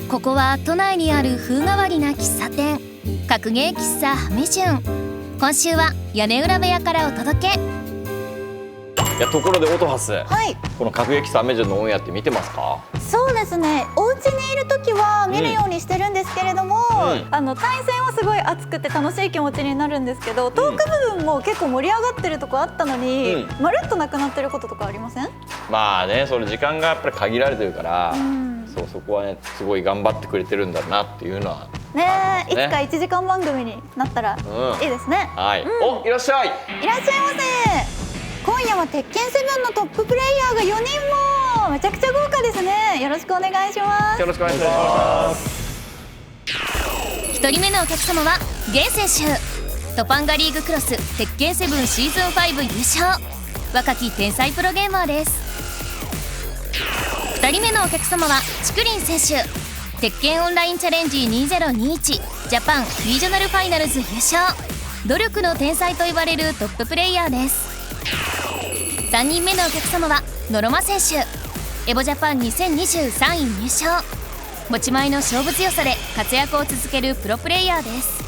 ここは都内にある風変わりな喫茶店、角芸喫茶ハメジュン。今週は屋根裏部屋からお届け。いや、ところでオトハス、はい、この角劇サメジュンのオンエアって見てますか？そうですね、お家にいる時は見るようにしてるんですけれども、対戦はすごい熱くて楽しい気持ちになるんですけど、トーク部分も結構盛り上がってるとこあったのに、まるっとなくなってることとかありません？まあね、それ時間がやっぱり限られてるから、そこはね、すごい頑張ってくれてるんだなっていうのはね、いつか1時間番組になったらいいですね。はい、お、いらっしゃい。いらっしゃいませ。今夜は鉄拳7のトッププレイヤーが4人もめちゃくちゃ豪華ですね。よろしくお願いします。よろしくお願いします。1人目のお客様は源選手。トパンガリーグクロス鉄拳7シーズン5優勝、若き天才プロゲーマーです。2人目のお客様はちくりん選手。鉄拳オンラインチャレンジ2021ジャパンリージョナルファイナルズ優勝、努力の天才と言われるトッププレイヤーです。3人目のお客様はノロマ選手。エボジャパン2023位入賞、持ち前の勝負強さで活躍を続けるプロプレイヤーです。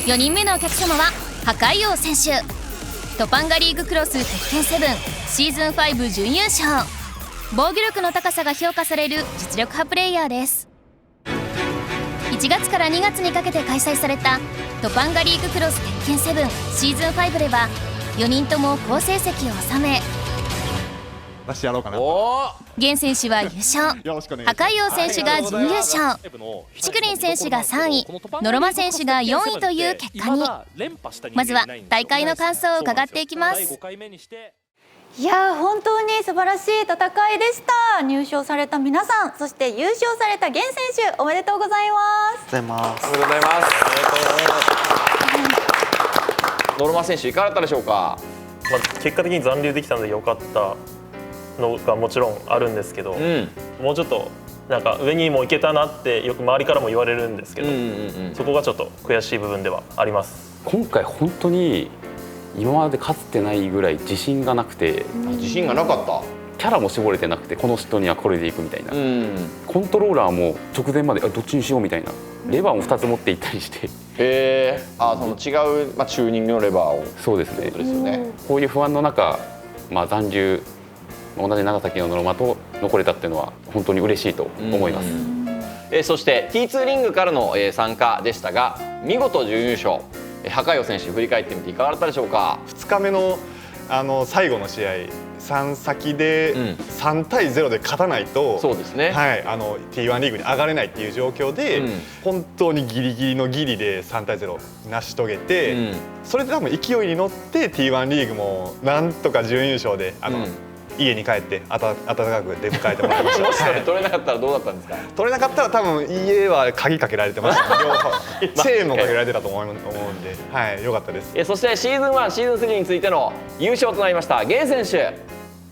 4人目のお客様は破壊王選手。トパンガリーグクロス鉄拳7シーズン5準優勝、防御力の高さが評価される実力派プレイヤーです。1月から2月にかけて開催されたトパンガリーグクロス鉄拳7シーズン5では4人とも好成績を収め、源選手は優勝、破壊王選手が準優勝、ちくりん選手が3位、ノロマ選手が4位という結果に。まずは大会の感想を伺っていきます。いやー、本当に素晴らしい戦いでした。入賞された皆さん、そして優勝された源選手、おめでとうございます。おめでとうございます。ノロマ選手いかがだったでしょうか？結果的に残留できたので良かったのがもちろんあるんですけど、もうちょっとなんか上にも行けたなってよく周りからも言われるんですけど、そこがちょっと悔しい部分ではあります。今回本当に今まで勝ってないぐらい自信がなくて、自信がなかった。キャラも絞れてなくて、この人にはこれでいくみたいな、コントローラーも直前までどっちにしようみたいな、レバーも2つ持っていったりして、その違う、チューニングのレバーを。そうですね。こういう不安の中、残留同じ長崎のノロマと残れたっていうのは本当に嬉しいと思います。そして T2 リングからの参加でしたが、見事準優勝、破壊王選手振り返ってみていかがだったでしょうか？2日目の最後の試合、3先で3対0で勝たないと、そうですね、T1 リーグに上がれないっていう状況で、本当にギリギリのギリで3対0成し遂げて、それで多分勢いに乗って T1 リーグもなんとか準優勝で家に帰って温かく出迎えてもらいました。もしそれ取れなかったらどうだったんですか？取れなかったら多分家は鍵かけられてましたね。両方チェーンもかけられてたと思うんで、良かったです。そしてシーズン1、シーズン3についての優勝となりました源選手、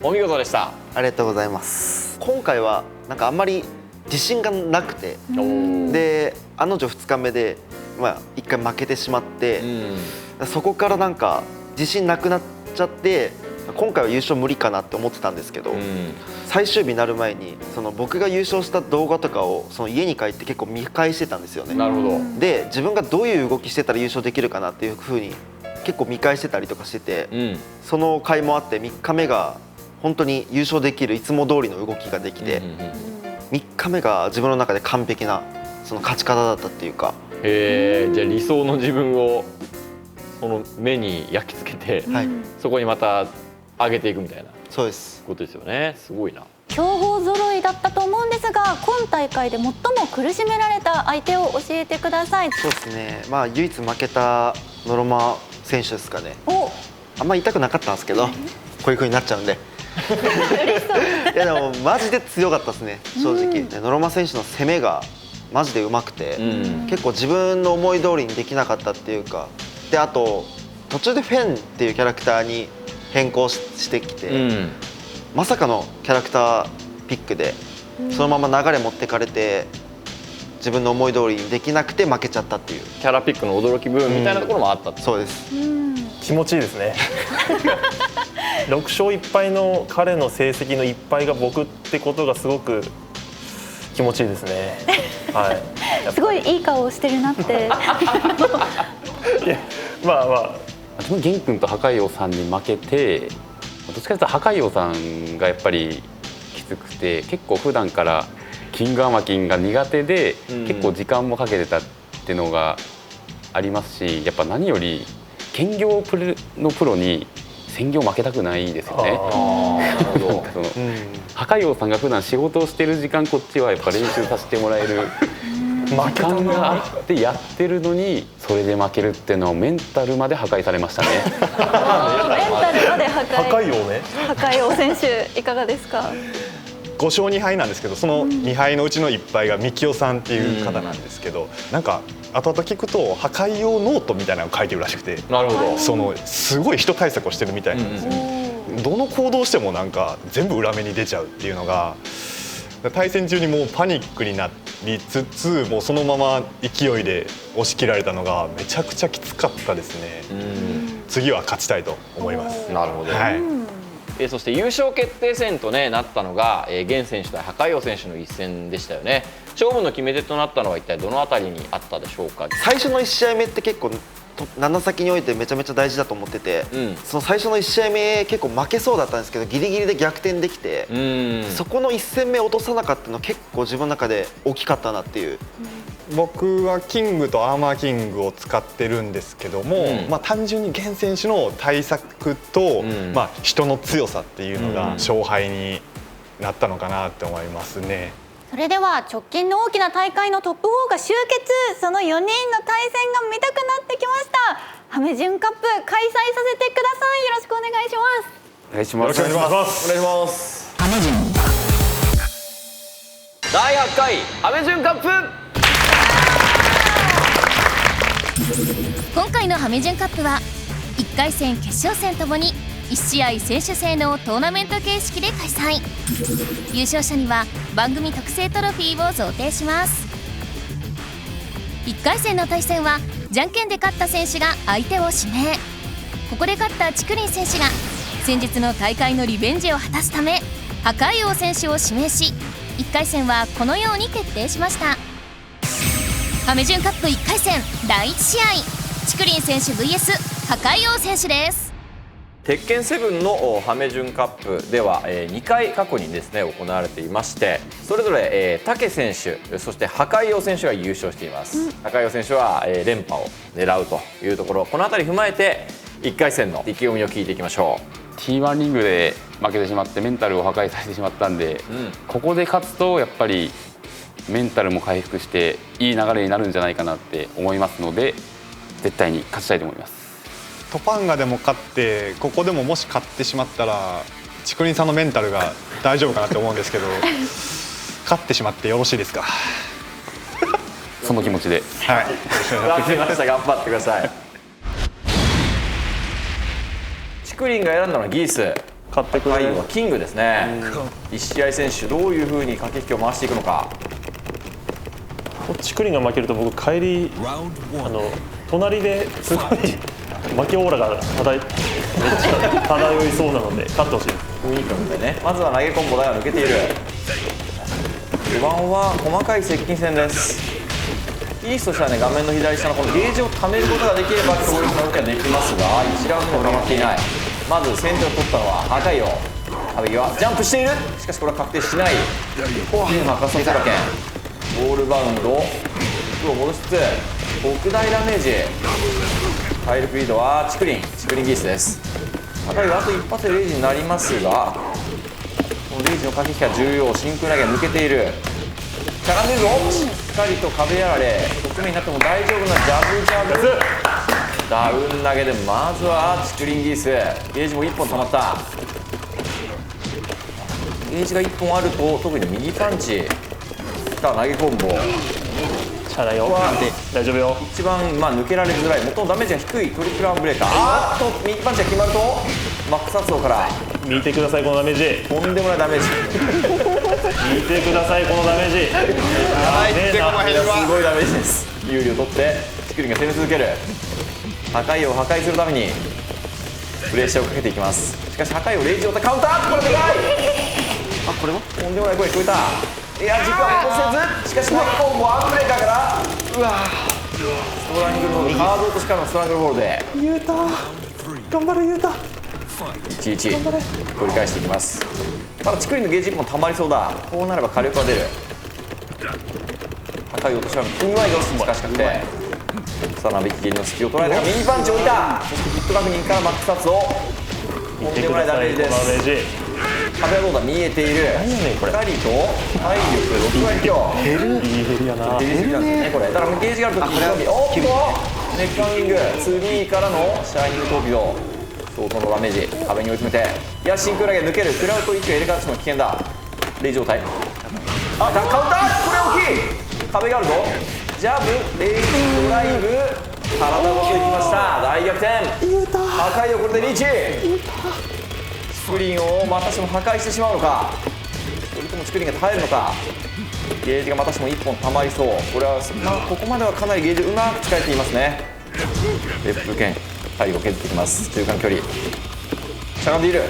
お見事でした。ありがとうございます。今回はなんかあんまり自信がなくて、で案の定2日目で1回負けてしまって、そこからなんか自信なくなっちゃって、今回は優勝無理かなって思ってたんですけど、最終日になる前に僕が優勝した動画とかを家に帰って結構見返してたんですよね。なるほど。で自分がどういう動きしてたら優勝できるかなっていう風に結構見返してたりとかしてて、その回もあって3日目が本当に優勝できるいつも通りの動きができて、3日目が自分の中で完璧な勝ち方だったっていうか。じゃあ理想の自分をその目に焼き付けて、そこにまた上げていくみたいな。そうですことですよね。すごいな。強豪揃いだったと思うんですが、今大会で最も苦しめられた相手を教えてください。そうですね、唯一負けたノロマ選手ですかね。あんまり痛くなかったんですけど、こういう風になっちゃうんで。いやでもマジで強かったですね、正直。ノロマ選手の攻めがマジでうまくて、結構自分の思い通りにできなかったっていうか、であと途中でフェンっていうキャラクターに変更してきて、まさかのキャラクターピックでそのまま流れ持ってかれて、自分の思い通りにできなくて負けちゃったっていう。キャラピックの驚き部分みたいなところもあったって。そうです。気持ちいいですね。6勝1敗の彼の成績の1敗が僕ってことがすごく気持ちいいですね。はい。すごいいい顔をしてるなって。いや、まあまあ。自分玄君と破壊王さんに負けて、どっちかというと破壊王さんがやっぱりきつくて、結構普段からキングアマキンが苦手で、結構時間もかけてたっていうのがありますし、やっぱ何より兼業のプロに専業負けたくないですよね。破壊王さんが普段仕事をしてる時間、こっちはやっぱ練習させてもらえる時間があってやってるのに、それで負けるっていうのはメンタルまで破壊されましたね。メンタルまで破壊王ね。破壊王選手いかがですか。5勝2敗なんですけど、その2敗のうちの1敗がみきおさんっていう方なんですけど、なんか後々聞くと破壊用ノートみたいなのを書いてるらしくて、なるほど、そのすごい人対策をしてるみたいなんですよ。どの行動してもなんか全部裏目に出ちゃうっていうのが、対戦中にもうパニックになりつつ、もうそのまま勢いで押し切られたのがめちゃくちゃきつかったですね。次は勝ちたいと思います。なるほど、はい。そして優勝決定戦と、なったのが源選手対破壊王選手の一戦でしたよね。勝負の決め手となったのは一体どのあたりにあったでしょうか。最初の1試合目って結構7先においてめちゃめちゃ大事だと思ってて、その最初の1試合目結構負けそうだったんですけど、ギリギリで逆転できて、そこの1戦目落とさなかったの結構自分の中で大きかったなっていう。僕はキングとアーマーキングを使ってるんですけども、単純に源選手の対策と、人の強さっていうのが勝敗になったのかなって思いますね。それでは直近の大きな大会のトップ4が集結、その4人の対戦が見たくなってきました。ハメジュンカップ開催させてください。よろしくお願いします。お願いします。よろしくお願いします。お願いします。ハメジュン第8回ハメジュンカップ。今回のハメジュンカップは1回戦決勝戦ともに1試合選手制のトーナメント形式で開催。優勝者には番組特製トロフィーを贈呈します。1回戦の対戦はじゃんけんで勝った選手が相手を指名。ここで勝ったチクリン選手が先日の大会のリベンジを果たすため破壊王選手を指名し、1回戦はこのように決定しました。ハメジュンカップ1回戦第1試合、チクリン選手 VS 破壊王選手です。鉄拳7のハメジュンカップでは2回過去にですね行われていまして、それぞれ武選手そして破壊王選手が優勝しています。破壊王選手は連覇を狙うというところ、この辺り踏まえて1回戦の意気込みを聞いていきましょう。 T1 リングで負けてしまってメンタルを破壊されてしまったんで、ここで勝つとやっぱりメンタルも回復していい流れになるんじゃないかなって思いますので、絶対に勝ちたいと思います。トパンガでも勝って、ここでももし勝ってしまったらチクリンさんのメンタルが大丈夫かなって思うんですけど勝ってしまってよろしいですか。その気持ちで、はい、分かりました。頑張ってください。チクリンが選んだのはギース、勝ってくれはキングですね。1試合選手どういう風に駆け引きを回していくのか。チクリンが負けると僕帰り隣ですごい負けオーラがめっちゃ漂いそうなので勝ってほしいです。雰囲気を見てね。まずは投げコンボ台を抜けている。序盤は細かい接近戦です。イースとしてはね、画面の左下のこのゲージを貯めることができれば強烈な動きができますが、1ラウンドも溜まっていない。まず先手を取ったのは破壊王。壁際ジャンプしている。しかしこれは確定しない。任されたけんボールバウンド服を戻しつつ特大ダメージ。体力リードはチクリンギースです。破壊王あと一発でレイジになりますが、このレイジの駆け引きが重要。真空投げ抜けている。しゃがんでるぞ。しっかりと壁やられ局面になっても大丈夫なジャブジャブダウン投げで、まずはチクリンギース。ゲージも1本溜まった。ゲージが1本あると特に右パンチ投げコンボチャラよ大丈夫よ。一番抜けられづらい、最もダメージが低いトリプルアンブレーカー。右パンチが決まるとマックス発動から見てくださいこのダメージ。とんでもないダメージ。見てくださいこのダメージ。すごいダメージです。有利を取ってチクリンが攻め続ける。破壊を破壊するためにプレッシャーをかけていきます。しかし破壊をレイジをカウンター。これでかい。これもとんでもない声聞こえた。いや軸は戻せず、しかしもう1本もアンブレーカーから、うわストラングルホールド、カード落としからのストラングルホールでゆうた頑張れゆうた。11繰り返していきます。ただチクリンのゲージ1本たまりそうだ。こうなれば火力が出る。高い落としはうまいが難しくて、さらなべきゲージの隙を捉えたが右パンチを置いた。そしてヒット確認からマックスタッツをとんでもないダメージです。壁はどうだ、見えている。光と体力6割強。減るやな。減りすぎなんですねこれ。だからゲージがあるときにおっとネックハンギング 2B からのシャイニングトーピド、相当のダメージ。壁に追い詰めて、いや真空投げ抜ける。食らうと息が入れ替わってしまう危険だ。レイ状態。あ、カウンター、これ大きい。壁があるぞ。ジャブ、レイジドライブ、体ごといきました。大逆転。破壊をこれでリーチ。スクリーンをまたしても破壊してしまうのか、それともスクリーンが耐えるのか。ゲージがまたしても1本たまりそう。これは、ここまではかなりゲージうまく使えていますね。レップ剣体力を削っていきます。中間距離しゃがんでいる。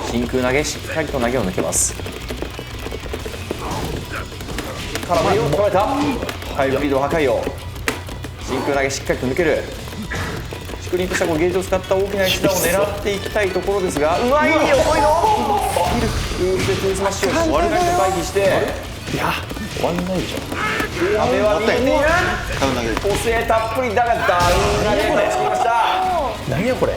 真空投げ、しっかりと投げを抜けます。空振りを捉えた。ハイブリード破壊を真空投げしっかりと抜ける。スクリーンとしたゲージを使った大きな石段を狙っていきたいところですが、うまい、遅いの。ループでトゥースマッシュをしっかりと回避して、いや終わんないでしょ。壁は見えている。個性たっぷりだがダウン投げをつきました。何やこれ。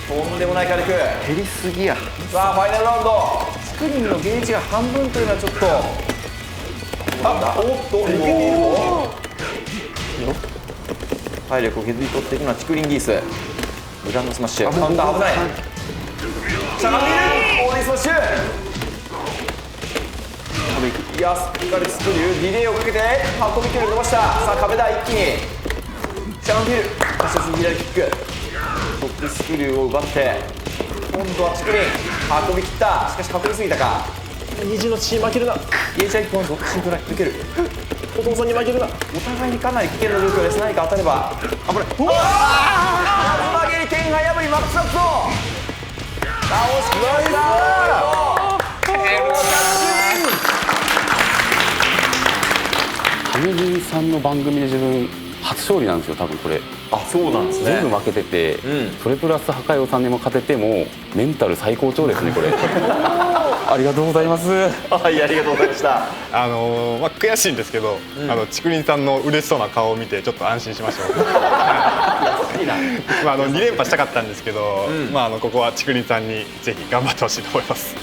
とんでもない火力。減りすぎや。さあファイナルラウンド。スクリーンのゲージが半分というのはちょっと、あ、おっと抜けているぞ。体力を削り取っていくのはチクリンギース。グランドスマッシュ、カウンター危ない。しゃがんでいる。オーディスマッシュ。いや、しっかりスクリューディレイをかけて運び距離伸ばした。さあ壁だ、一気にしゃがんでいる。そして左キック、トップスクリューを奪って今度はチクリン運び切った。しかし運びすぎたか。虹の血負けるな。ゲージは1本ぞ、シンクロ抜ける。お父さんに負けるな。お互いにかなり危険な状況です。何か当たれば危ない。うわー、投げに天敗破りマックスアップを倒しきました。上地さんの番組で自分初勝利なんですよ多分これ。あ、そうなんですね。全部負けてて、それプラス破壊王さんにも勝ててもメンタル最高潮ですねこれ。ありがとうございます。はい、ありがとうございました。悔しいんですけど、ちくりんさんの嬉しそうな顔を見てちょっと安心しました。2連覇したかったんですけど、ここはちくりんさんにぜひ頑張ってほしいと思います。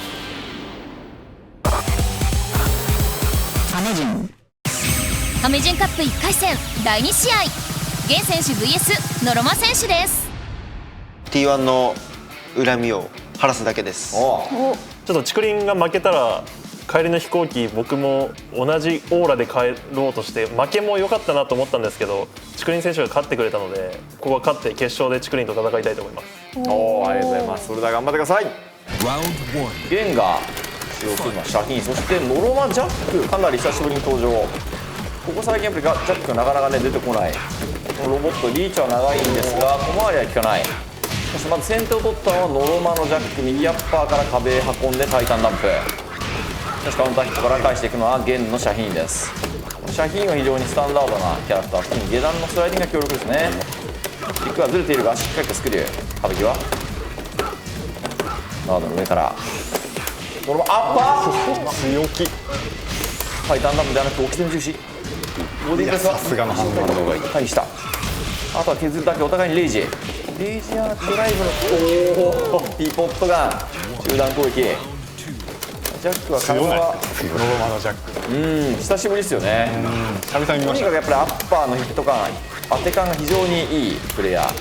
アメジンカップ1回戦第2試合、ゲン選手 VS ノロマ選手です。 T1 の恨みを晴らすだけです。ちょっとちくりんが負けたら帰りの飛行機僕も同じオーラで帰ろうとして負けも良かったなと思ったんですけど、ちくりん選手が勝ってくれたのでここは勝って決勝でちくりんと戦いたいと思います。おー、ありがとうございます。それでは頑張ってください。ゲンが使用するのはシャヒン、そしてノロマジャック、かなり久しぶりに登場。ここ最近やっぱりジャックがなかなかね出てこない。このロボットリーチは長いんですが小回りは効かない。そしてまず先手を取ったのはノロマのジャック、右アッパーから壁へ運んでタイタンダンプ。しかしカウンターヒットから返していくのはゲンのシャヒンです。シャヒンは非常にスタンダードなキャラクター、特に下段のスライディングが強力ですね。キックはずれているがしっかりとスクリュー。壁際ガードの上からノロマアッパー強気。タイタンダンプではなくてオキシデン重視。ボディプレスはさすがの反応が回避した。あとは削るだけ。お互いにレイジやドライブのピーポットガン中断攻撃。ジャックは体はノロマのジャック。久しぶりですよね。久々に見ました。とにかくやっぱりアッパーのヒット感、当て感が非常にいいプレイヤー。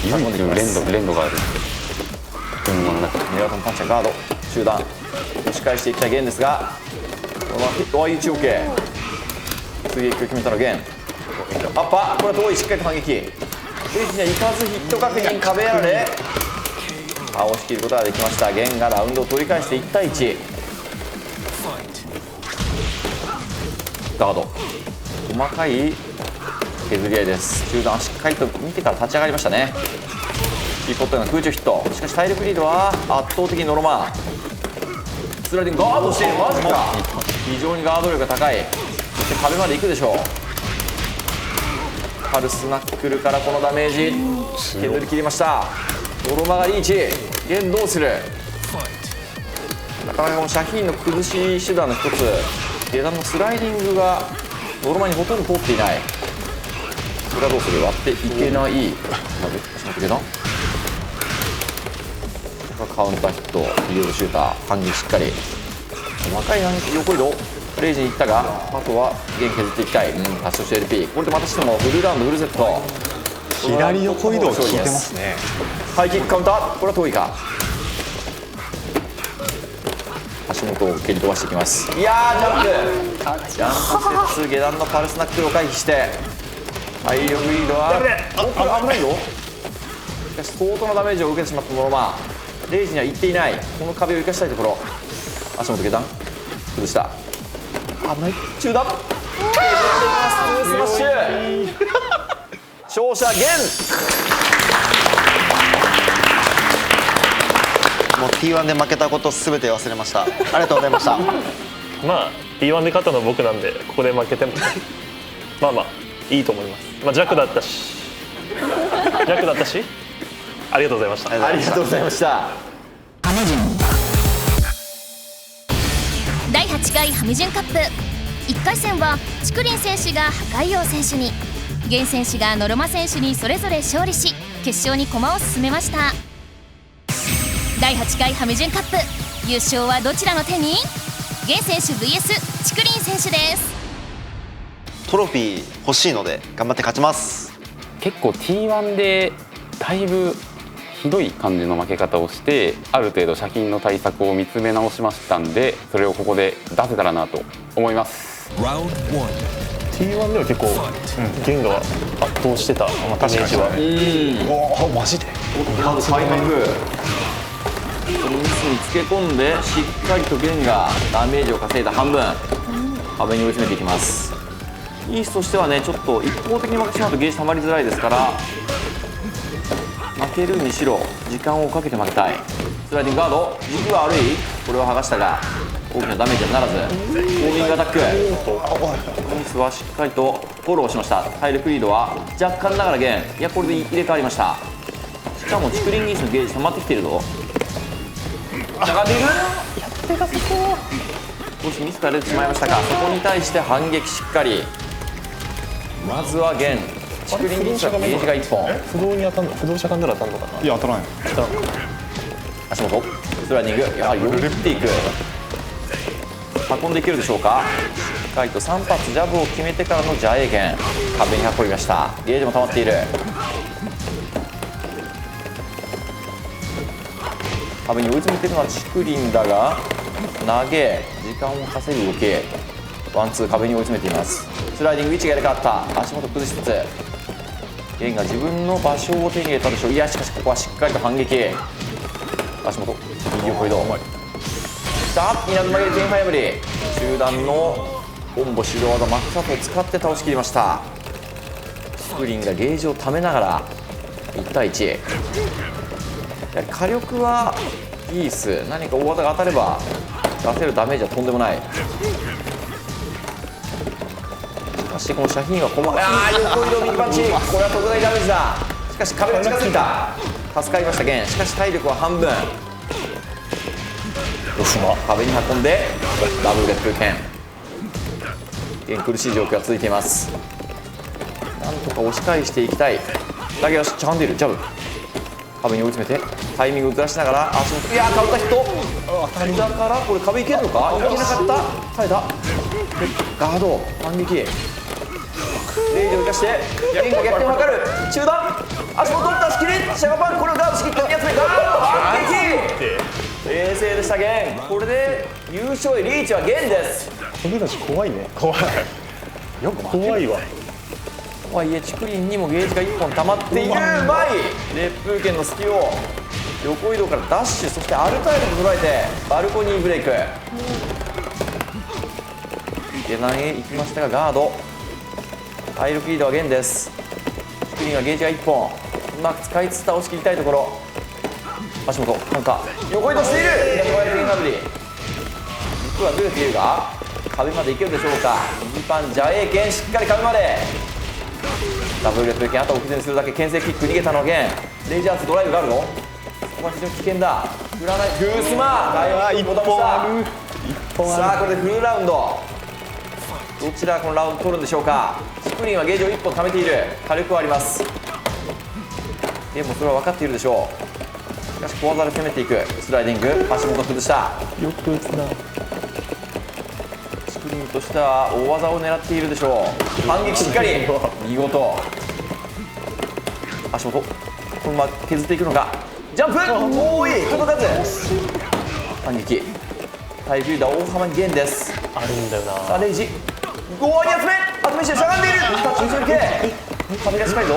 唯一連動がある。メガトンパンチャーガード中断押し返していきたいゲンですが、このままヒットは 1OK。追撃を決めたらゲンアッパー、これは遠い、しっかりと反撃。レイジには行かずヒット確認、壁やられ倒しきることができました。ゲンがラウンドを取り返して1対1。ガード細かい削り合いです。中段しっかりと見てから立ち上がりましたね。ピーポットが空中ヒット。しかし体力リードは圧倒的にノロマ。スライディングガードしている。マジか。非常にガード力が高い。そして壁まで行くでしょう。パルスナックルからこのダメージ削り切りました。ノロマがリーチ。ゲンどうする。なかなかこのシャヒーンの崩し手段の一つ、下段のスライディングがノロマにほとんど通っていない。これはどうする。割っていけない。下段カウンターヒット、ミドルシューター、反撃しっかり。細かい反撃、横移動レイジに行ったが、あとはゲン削っていきたい。タッシュして LP。これでまたしてもフルラウンドフルセット。左横移動効いてますね。ハイキックカウンター、これは遠いか。足元を蹴り飛ばしていきます。いやー、ジャンプジャンプ節、下段のパルスナックルを回避して体力リードは危ないよ。しかし相当なダメージを受けてしまったノロマ。レイジには行っていない。この壁を生かしたいところ。足元下段崩した。危ない。中段スマッシュ勝者ゲン。もう T1 で負けたことすべて忘れました。ありがとうございました。まあ T1 で勝ったのは僕なんで、ここで負けてもまあまあいいと思います。まあ弱だったしありがとうございました。ありがとうございました。第8回ハメジュンカップ1回戦はチクリン選手が破壊王選手に、ゲン選手がノロマ選手にそれぞれ勝利し、決勝に駒を進めました。第8回ハメジュンカップ優勝はどちらの手に。ゲン選手 VS チクリン選手です。トロフィー欲しいので頑張って勝ちます。結構 T1 でだいぶひどい感じの負け方をして、ある程度借金の対策を見つめ直しましたんで、それをここで出せたらなと思います。 T1 では結構、ゲンが圧倒してたイメージは。おお、マジで。まず開幕ミスにつけ込んでしっかりとゲンがダメージを稼いだ半分、壁に追い詰めていきます。イースとしてはね、ちょっと一方的に負けてしまうとゲージ溜まりづらいですから、負けるにしろ時間をかけて負けたい。スライディングガード、時期は悪い。これは剥がしたが大きなダメージはならず、ウォーミングアタック。ミスはしっかりとフォローしました。体力リードは若干ながらゲン、いやこれで入れ替わりました。しかもチクリンギースのゲージ溜まってきているぞ。しゃがんでいる。少しミスが出てしまいましたが、そこに対して反撃しっかり。まずはゲン、チクリンギースはゲージが1本。不動に当たんの、不動車間なら当たんのかな。いや、当たらない。足元スライディング、やはり寄っていく。運んでいけるでしょうか。しっかりと3発ジャブを決めてからのジャエーゲン、壁に運びました。ゲージも溜まっている。壁に追い詰めているのはチクリンだが、投げ時間を稼ぐ動き、ワンツー壁に追い詰めています。スライディング位置が入れ替わった。足元崩しつつゲンが自分の場所を手に入れたでしょう。いやしかしここはしっかりと反撃。足元右横移動さあ稲妻ゲージゲンハイブリー、中段のコンボ指導技マックスアップを使って倒しきりました。チクリンがゲージをためながら1対1。やはり火力はイース、何か大技が当たれば出せるダメージはとんでもない。しかしこのシャヒーンは細かい。横移動右パンチ、これは特大ダメージだ。しかし壁が近づいた。助かりましたゲン。しかし体力は半分。壁に運んでダブルで空剣。ゲン苦しい状況が続いています。なんとか押し返していきたい。だけどチャンデルジャブ、壁に追い詰めてタイミングをずらしながら足元、いやカウンターヒット。当たりだからこれ壁いけるのか。いけなかった。耐えた。ガード反撃、レイジを生かしてゲンが逆転を図る。中段足元出し切り、シャガパンこれをガードしきって2発目ガード反撃。冷静でしたゲン。これで優勝へリーチはゲンです。君たち怖いね。怖いわ。とはいえチクリンにもゲージが1本溜まっている。うまい烈風剣の隙を横移動からダッシュ、そしてアルタイルで捉えてバルコニーブレイク。下段へ行きましたがガード、体力リードはゲンです。チクリンはゲージが1本うまく使いつつ倒し切りたいところ。足元カウンター横移動している。服はずれているが壁まで行けるでしょうか。右パンジャエーケンしっかり壁までダブルレッド剣、あとを傷にするだけ。牽制キック逃げたのゲン。レイジャーズドライブがあるの。ここは非常に危険だ。振らないグースマー一本ある。さあこれでフルラウンド、どちらがこのラウンド取るんでしょうか。スクリーンはゲージを1本貯めている。火力はあります。ゲームもそれは分かっているでしょう。しかし小技で攻めていく。スライディング足元崩した。よく打つな。スクリーンとしては大技を狙っているでしょう。反撃しっかり見事。足元このまま削っていくのか。ジャンプ多い届かず。反撃タイビューダー大幅に減です。あるんだよな。さあレイジ5割集めしてしゃがんでいる。タッチ後ろにけ壁が近いぞ。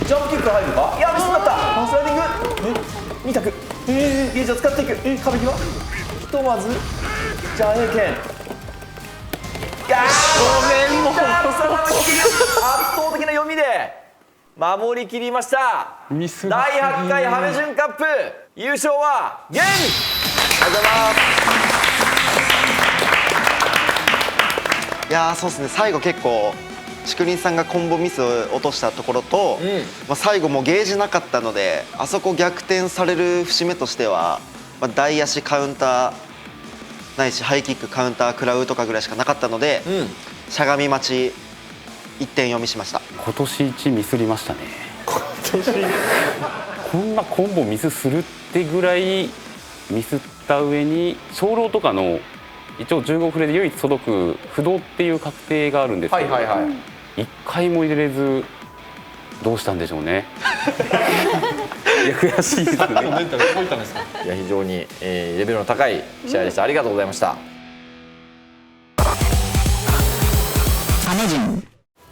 ジャンプキックが入るのか。いやミスだった。スライディング2択ゲージを使っていく。壁際ひとまずジャンエーケン。いやーごめんもう圧倒的な読みで守りきりました。第8回ハメジュンカップ優勝はゲン。ありがとうございます。いやーそうですね、最後結構竹林さんがコンボミスを落としたところと、最後もうゲージなかったので、あそこ逆転される節目としては、大足カウンターないしハイキックカウンター食らうとかぐらいしかなかったので、しゃがみ待ち1点読みしました。今年一ミスりましたね。こんなコンボミスするってぐらいミスった上に鐘楼とかの一応15フレで唯一届く不動っていう確定があるんですけど、1回も入れれずどうしたんでしょうね。いや悔しいですね。いや非常に、レベルの高い試合でした。ありがとうございました。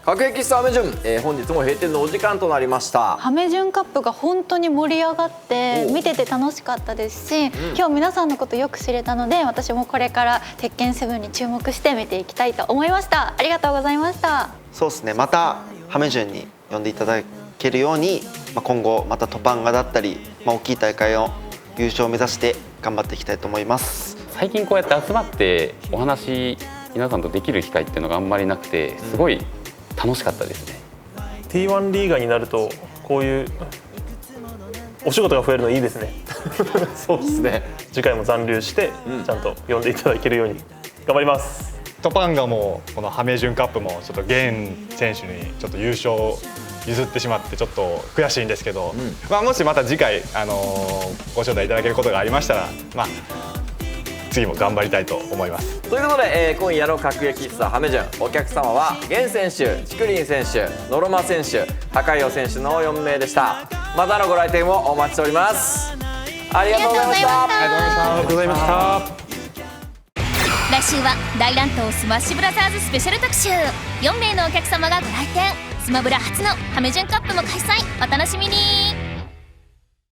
各駅室ハメジュン、本日も閉店のお時間となりました。ハメジュンカップが本当に盛り上がって見てて楽しかったですし、今日皆さんのことよく知れたので、私もこれから鉄拳7に注目して見ていきたいと思いました。ありがとうございました。そうですね、またハメジュンに呼んでいただけるように、今後またトパンガだったり、大きい大会の優勝を目指して頑張っていきたいと思います。最近こうやって集まってお話皆さんとできる機会っていうのがあんまりなくて、すごい楽しかったですね。 T1 リーガーになるとこういうお仕事が増えるのいいですね。そうですね。次回も残留してちゃんと呼んでいただけるように頑張ります。トパンガもこのハメジュンカップもちょっとゲン選手にちょっと優勝譲ってしまってちょっと悔しいんですけど、もしまた次回、ご招待いただけることがありましたら、次も頑張りたいと思います。ということで、今夜の各駅室ハメジュン、お客様はゲン選手、チクリン選手、ノロマ選手、ハカイオ選手の4名でした。またのご来店をお待ちしております。ありがとうございました。ありがとうございました。来週は大乱闘スマッシュブラザーズスペシャル特集。4名のお客様がご来店。スマブラ初のハメジュンカップも開催。お楽しみに。